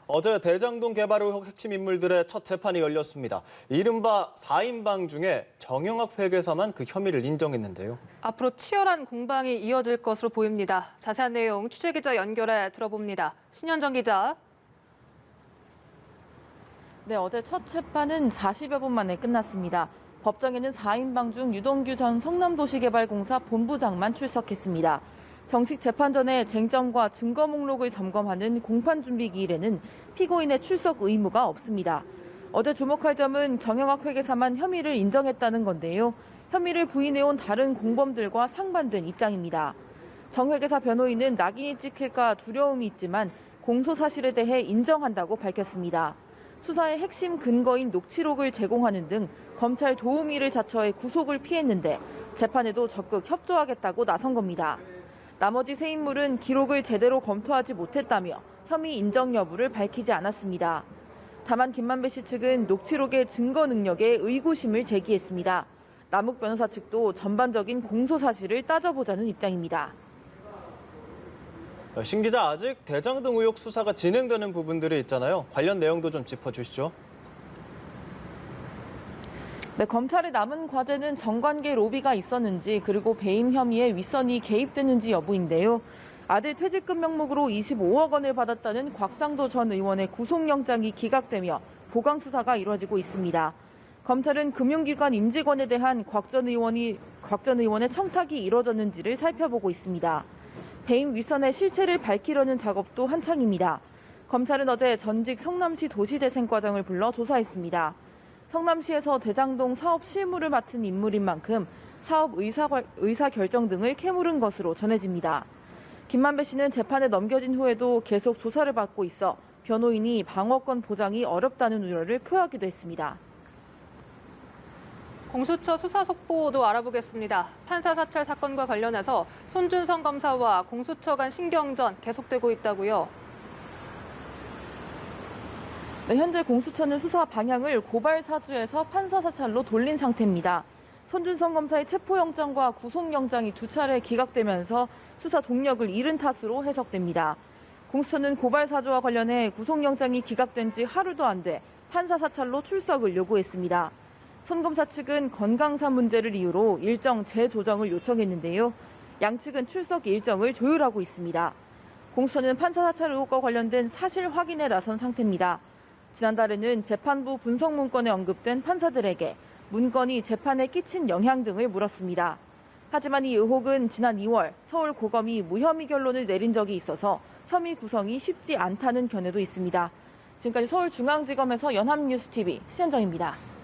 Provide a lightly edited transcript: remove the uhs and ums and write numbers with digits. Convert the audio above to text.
어제 대장동 개발 의혹 핵심 인물들의 첫 재판이 열렸습니다. 이른바 4인방 중에 정영학 회계사만 그 혐의를 인정했는데요. 앞으로 치열한 공방이 이어질 것으로 보입니다. 자세한 내용 취재기자 연결해 들어봅니다. 신현정 기자. 네, 어제 첫 재판은 40여 분 만에 끝났습니다. 법정에는 4인방 중 유동규 전 성남도시개발공사 본부장만 출석했습니다. 정식 재판 전에 쟁점과 증거 목록을 점검하는 공판준비기일에는 피고인의 출석 의무가 없습니다. 어제 주목할 점은 정영학 회계사만 혐의를 인정했다는 건데요. 혐의를 부인해온 다른 공범들과 상반된 입장입니다. 정 회계사 변호인은 낙인이 찍힐까 두려움이 있지만 공소 사실에 대해 인정한다고 밝혔습니다. 수사의 핵심 근거인 녹취록을 제공하는 등 검찰 도우미를 자처해 구속을 피했는데 재판에도 적극 협조하겠다고 나선 겁니다. 나머지 세 인물은 기록을 제대로 검토하지 못했다며 혐의 인정 여부를 밝히지 않았습니다. 다만 김만배 씨 측은 녹취록의 증거 능력에 의구심을 제기했습니다. 남욱 변호사 측도 전반적인 공소 사실을 따져보자는 입장입니다. 신 기자, 아직 대장동 의혹 수사가 진행되는 부분들이 있잖아요. 관련 내용도 좀 짚어주시죠. 네, 검찰의 남은 과제는 정관계 로비가 있었는지 그리고 배임 혐의에 윗선이 개입됐는지 여부인데요. 아들 퇴직금 명목으로 25억 원을 받았다는 곽상도 전 의원의 구속영장이 기각되며 보강 수사가 이루어지고 있습니다. 검찰은 금융기관 임직원에 대한 곽 전 의원의 청탁이 이루어졌는지를 살펴보고 있습니다. 배임 윗선의 실체를 밝히려는 작업도 한창입니다. 검찰은 어제 전직 성남시 도시재생과장을 불러 조사했습니다. 성남시에서 대장동 사업 실무를 맡은 인물인 만큼 사업 의사 결정 등을 캐물은 것으로 전해집니다. 김만배 씨는 재판에 넘겨진 후에도 계속 조사를 받고 있어 변호인이 방어권 보장이 어렵다는 우려를 표하기도 했습니다. 공수처 수사 속보도 알아보겠습니다. 판사 사찰 사건과 관련해서 손준성 검사와 공수처 간 신경전 계속되고 있다고요. 네, 현재 공수처는 수사 방향을 고발 사주에서 판사 사찰로 돌린 상태입니다. 손준성 검사의 체포영장과 구속영장이 두 차례 기각되면서 수사 동력을 잃은 탓으로 해석됩니다. 공수처는 고발 사주와 관련해 구속영장이 기각된 지 하루도 안 돼 판사 사찰로 출석을 요구했습니다. 손 검사 측은 건강상 문제를 이유로 일정 재조정을 요청했는데요. 양측은 출석 일정을 조율하고 있습니다. 공수처는 판사 사찰 의혹과 관련된 사실 확인에 나선 상태입니다. 지난달에는 재판부 분석 문건에 언급된 판사들에게 문건이 재판에 끼친 영향 등을 물었습니다. 하지만 이 의혹은 지난 2월 서울고검이 무혐의 결론을 내린 적이 있어서 혐의 구성이 쉽지 않다는 견해도 있습니다. 지금까지 서울중앙지검에서 연합뉴스TV 신현정입니다.